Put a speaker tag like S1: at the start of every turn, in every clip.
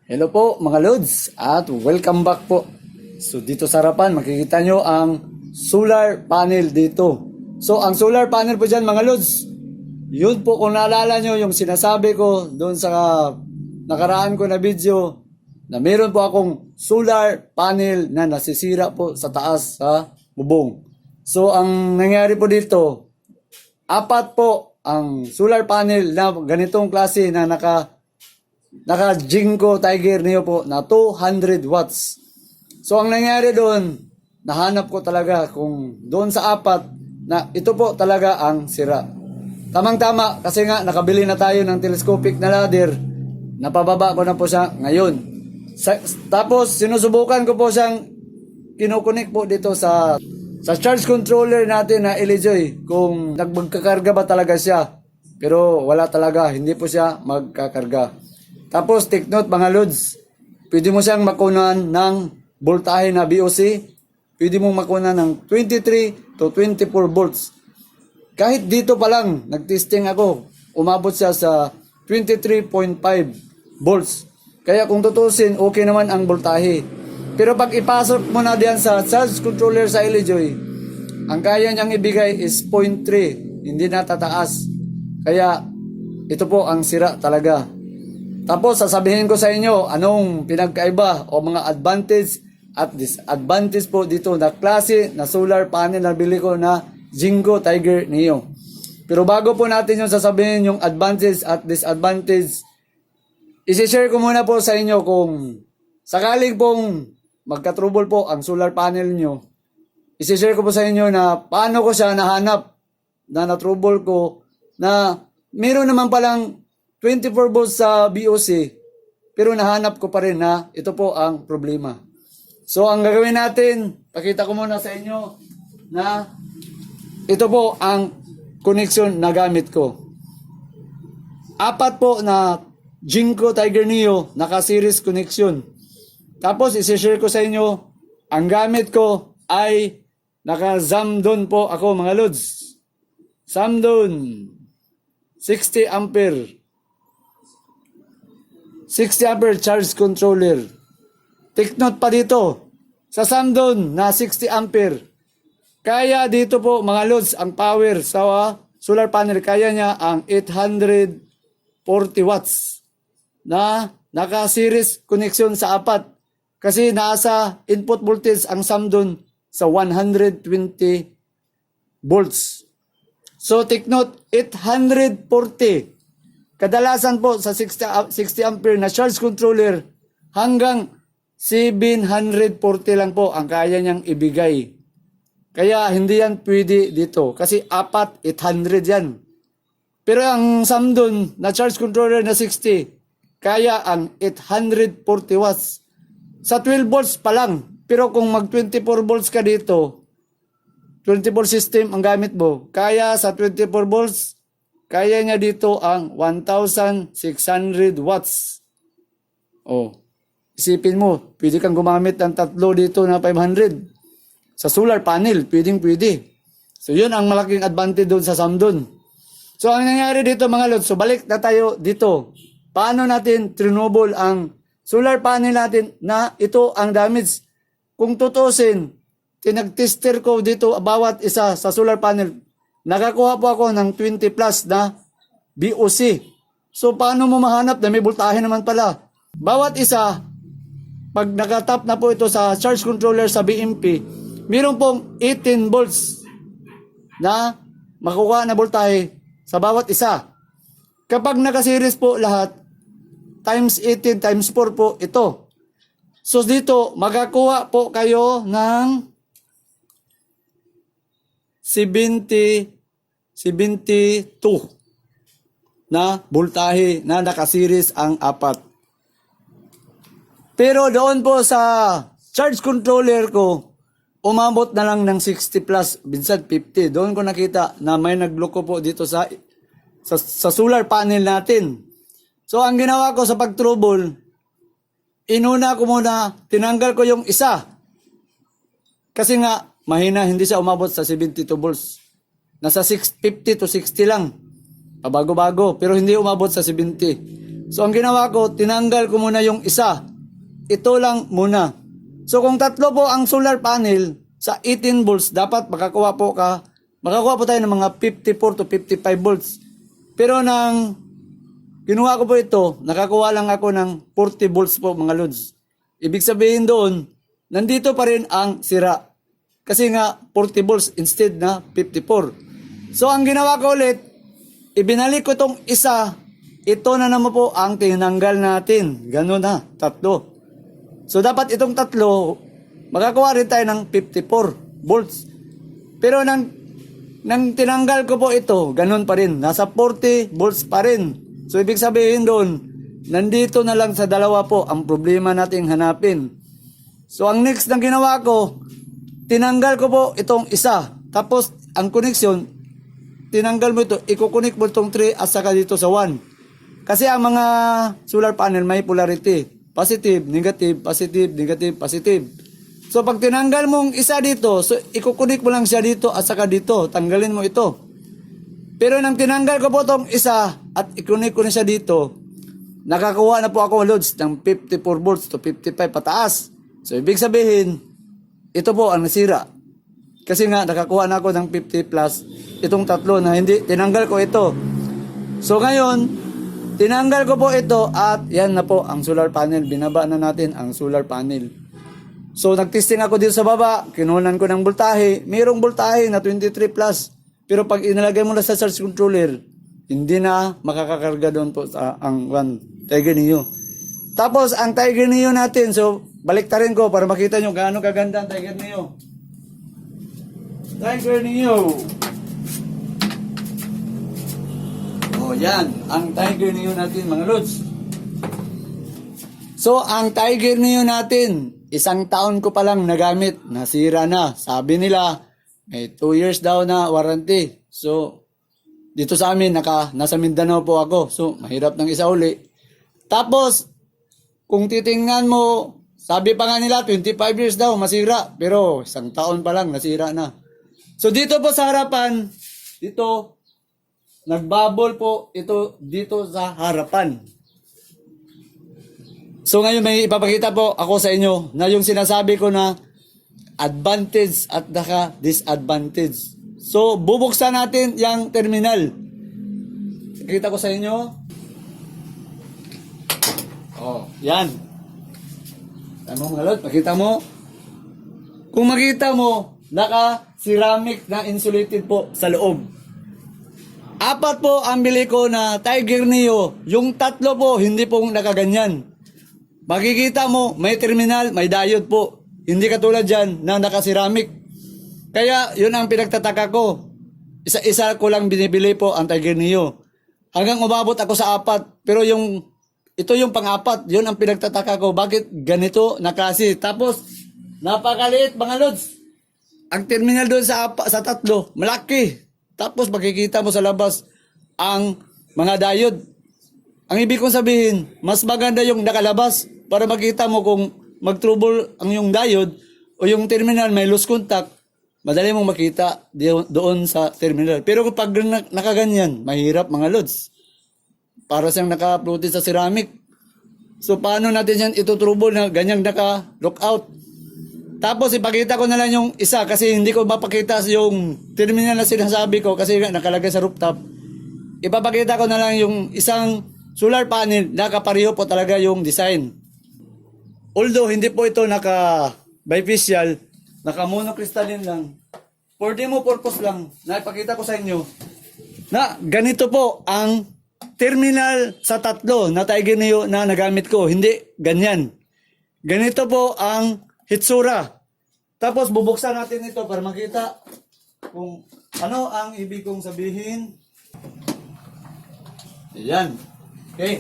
S1: Hello po mga Lods at welcome back po. So dito sa harapan makikita nyo ang solar panel dito. So ang solar panel po dyan mga Lods, yun po kung naalala nyo yung sinasabi ko doon sa nakaraan ko na video na meron po akong solar panel na nasisira po sa taas sa bubong. So ang nangyari po dito, apat po ang solar panel na ganitong klase na naka Jinko Tiger Neo po na 200 watts. So ang nangyari doon, nahanap ko talaga kung doon sa apat na ito po talaga ang sira. Tamang-tama kasi nga nakabili na tayo ng telescopic na ladder. Napababa ko na po siya ngayon. Tapos sinusubukan ko po siyang kinukunik po dito sa charge controller natin na Elejoy kung magkakarga ba talaga siya. Pero wala talaga, hindi po siya magkakarga. Tapos, take note mga Lods, pwede mo siyang makunan ng voltahe na BOC, pwede mo makunan ng 23 to 24 volts. Kahit dito pa lang, nagtesting ako, umabot siya sa 23.5 volts. Kaya kung tutusin, okay naman ang voltahe. Pero pag ipasok mo na diyan sa charge controller sa Elejoy, ang kaya niyang ibigay is 0.3, hindi na tataas. Kaya, ito po ang sira talaga. Tapos sasabihin ko sa inyo anong pinagkaiba o mga advantage at disadvantage po dito na klase na solar panel na bili ko na Jinko Tiger Neo. Pero bago po natin yung sasabihin yung advantage at disadvantage, isi-share ko muna po sa inyo kung sakaling pong magka-trouble po ang solar panel nyo, isi-share ko po sa inyo na paano ko siya nahanap na na-trouble ko na meron naman palang 24 volts sa BOC, pero nahanap ko pa rin na ito po ang problema. So, ang gagawin natin, pakita ko muna sa inyo na ito po ang connection na gamit ko. Apat po na Jinko Tiger Neo, naka-series connection. Tapos, isi-share ko sa inyo, ang gamit ko ay naka-Zamdon po ako mga Lods. Zamdon, 60 ampere. 60 ampere charge controller. Take note pa dito. Sa Zamdon na 60 ampere. Kaya dito po mga Lods ang power sa solar panel. Kaya niya ang 840 watts na naka-series connection sa apat. Kasi nasa input voltage ang Zamdon sa 120 volts. So take note, 840. Kadalasan po sa 60 ampere na charge controller hanggang 740 lang po ang kaya niyang ibigay. Kaya hindi yan pwede dito kasi apat 800 yan. Pero ang Zamdon na charge controller na 60 kaya ang 840 watts. Sa 12 volts pa lang. Pero kung mag 24 volts ka dito, 24 system ang gamit mo, kaya sa 24 volts kaya niya dito ang 1,600 watts. Oh, isipin mo, pwede kang gumamit ng tatlo dito na 500. Sa solar panel, pwede. So, yun ang malaking advantage doon sa Zamdon. So, ang nangyari dito mga Lods, so balik na tayo dito. Paano natin trinobol ang solar panel natin na ito ang damage? Kung tutusin, tinag-tester ko dito bawat isa sa solar panel. Nakakuha po ako ng 20 plus na BOC. So, paano mo mahanap na may voltahe naman pala? Bawat isa, pag nakatap na po ito sa charge controller sa BMP, mayroon pong 18 volts na makukuha na voltahe sa bawat isa. Kapag nakaseries po lahat, times 18 times 4 po ito. So, dito, magakuha po kayo ng 72 na voltahe na nakaseries ang apat. Pero doon po sa charge controller ko, umabot na lang ng 60 plus, minsan 50. Doon ko nakita na may nagloko po dito sa solar panel natin. So ang ginawa ko sa pag-trouble, inuna ko muna, tinanggal ko yung isa. Kasi nga, mahina, hindi siya umabot sa 72 volts. Nasa 50 to 60 lang. Pabago-bago, pero hindi umabot sa 70. So ang ginawa ko, tinanggal ko muna yung isa. Ito lang muna. So kung tatlo po ang solar panel sa 18 volts, dapat makakuha po tayo ng mga 54 to 55 volts. Pero nang kinuha ko po ito, nakakuha lang ako ng 40 volts po mga lods. Ibig sabihin doon, nandito pa rin ang sira. Kasi nga 40 volts instead na 54. So ang ginawa ko ulit, ibinalik ko itong isa. Ito na naman po ang tinanggal natin. Ganun na, tatlo. So dapat itong tatlo, makakuha rin tayo ng 54 volts. Pero nang tinanggal ko po ito, ganun pa rin. Nasa 40 volts pa rin. So ibig sabihin doon, nandito na lang sa dalawa po ang problema nating hanapin. So ang next na ginawa ko, tinanggal ko po itong isa. Tapos ang connection, tinanggal mo ito, ikukunik mo itong 3 at saka dito sa 1. Kasi ang mga solar panel may polarity. Positive, negative, positive, negative, positive. So pag tinanggal mong isa dito, so ikukunik mo lang siya dito at saka dito. Tanggalin mo ito. Pero nang tinanggal ko po itong isa at ikunik ko na siya dito, nakakuha na po ako loads ng 54 volts to 55 pataas. So ibig sabihin, ito po ang nasira. Kasi nga nakakuha na ako ng 50 plus itong tatlo na hindi, tinanggal ko ito. So ngayon, tinanggal ko po ito at yan na po ang solar panel. Binaba na natin ang solar panel. So nagtesting ako dito sa baba, kinunan ko ng voltahe. Mayroong voltahe na 23 plus. Pero pag inalagay mo na sa charge controller, hindi na makakakarga doon po sa ang Tiger Neo. Tapos ang Tiger Neo natin, so baliktarin ko para makita nyo gaano kaganda ang Tiger Neo. Tiger Neo. O yan, ang Tiger Neo natin mga lods. So ang Tiger Neo natin, 1 taon ko palang nagamit, nasira na. Sabi nila, may 2 years daw na warranty. So dito sa amin, nasa Mindanao po ako. So mahirap ng isa uli. Tapos, kung titingnan mo, sabi pa nga nila, 25 years daw masira. Pero 1 taon pa lang, nasira na. So dito po sa harapan, dito, nagbabol po ito dito sa harapan. So ngayon may ipapakita po ako sa inyo na yung sinasabi ko na advantage at disadvantage. So bubuksan natin yung terminal. Kita ko sa inyo. Oh, yan. Ano mga lord, makita mo? Kung makita mo, naka-ceramic na insulated po sa loob. 4 po ang bili ko na Tiger Neo. Yung 3 po, hindi po nakaganyan. Makikita mo, may terminal, may diode po. Hindi katulad dyan na naka-ceramic. Kaya yun ang pinagtataka ko. Isa-isa ko lang binibili po ang Tiger Neo. Hanggang umabot ako sa 4. Pero ito yung pang-4. Yun ang pinagtataka ko. Bakit ganito na klase? Tapos, napakaliit mga lods. Ang terminal doon sa 3, malaki. Tapos makikita mo sa labas ang mga diode. Ang ibig kong sabihin, mas maganda yung nakalabas para makita mo kung mag-trouble ang yung diode o yung terminal may loose contact, madali mong makita doon sa terminal. Pero kapag nakaganyan, mahirap mga lods. Para siyang naka-floated sa ceramic. So paano natin yan ito-trouble na ganyang naka-lockout? Tapos ipakita ko na lang yung isa kasi hindi ko mapakita yung terminal na sinasabi ko kasi nakalagay sa rooftop. Ipapakita ko na lang yung isang solar panel na kapareho po talaga yung design. Although hindi po ito naka-bifacial, naka-monocrystalline lang. For demo purpose lang, naipakita ko sa inyo na ganito po ang terminal sa 3 na Tiger Neo na nagamit ko. Hindi ganyan. Ganito po ang hitsura. Tapos bubuksan natin ito para makita kung ano ang ibig kong sabihin. Ayan. Okay.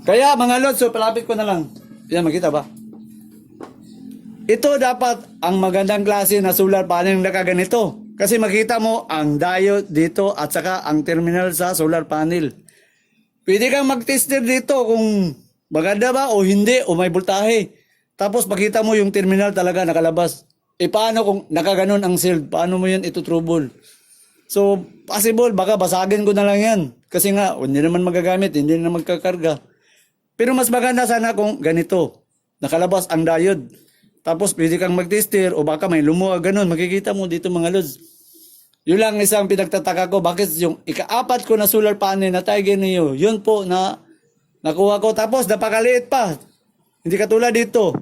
S1: Kaya mga lods, so palapit ko na lang. Ayan, makita ba? Ito dapat ang magandang klase na solar panel na kaganito. Kasi makita mo ang diode dito at saka ang terminal sa solar panel. Pwede kang mag-tester dito kung maganda ba o hindi o may voltahe. Tapos makita mo yung terminal talaga nakalabas. E paano kung nakaganon ang shield? Paano mo yan ito-trouble? So possible baka basagin ko na lang yan. Kasi nga, hindi naman magagamit, hindi na magkakarga. Pero mas maganda sana kung ganito. Nakalabas ang diode. Tapos pwede kang mag-tester o baka may lumuwag ganun. Makikita mo dito mga lods. Yun lang isang pinagtataka ko. Bakit yung ika-4 ko na solar panel na Tiger Neo, yun po na nakuha ko. Tapos napakaliit pa. Hindi katulad dito.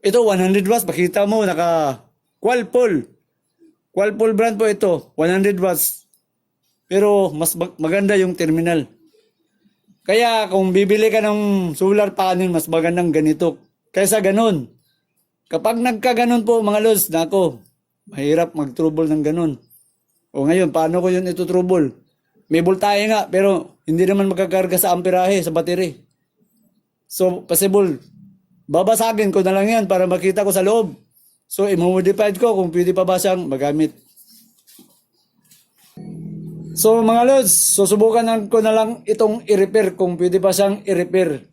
S1: Ito 100 watts. Makita mo naka Qualpol. Qualpol brand po ito. 100 watts. Pero mas maganda yung terminal. Kaya kung bibili ka ng solar panel, mas magandang ganito. Kaysa ganun. Kapag nagkaganon po mga lods, nako, mahirap mag-trouble ng ganun. O ngayon, paano ko yun ito-trouble? May voltahe nga, pero hindi naman magkakarga sa amperahe, sa battery. So, possible. Babasagin ko na lang yan para makita ko sa loob. So, i-modified ko kung pwede pa ba siyang magamit. So mga lods, susubukan ko na lang itong i-repair kung pwede pa siyang i-repair.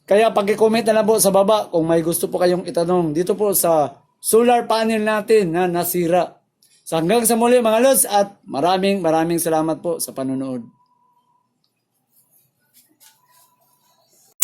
S1: Kaya pag-comment na lang po sa baba kung may gusto po kayong itanong dito po sa solar panel natin na nasira. So hanggang sa muli mga lods at maraming salamat po sa panonood.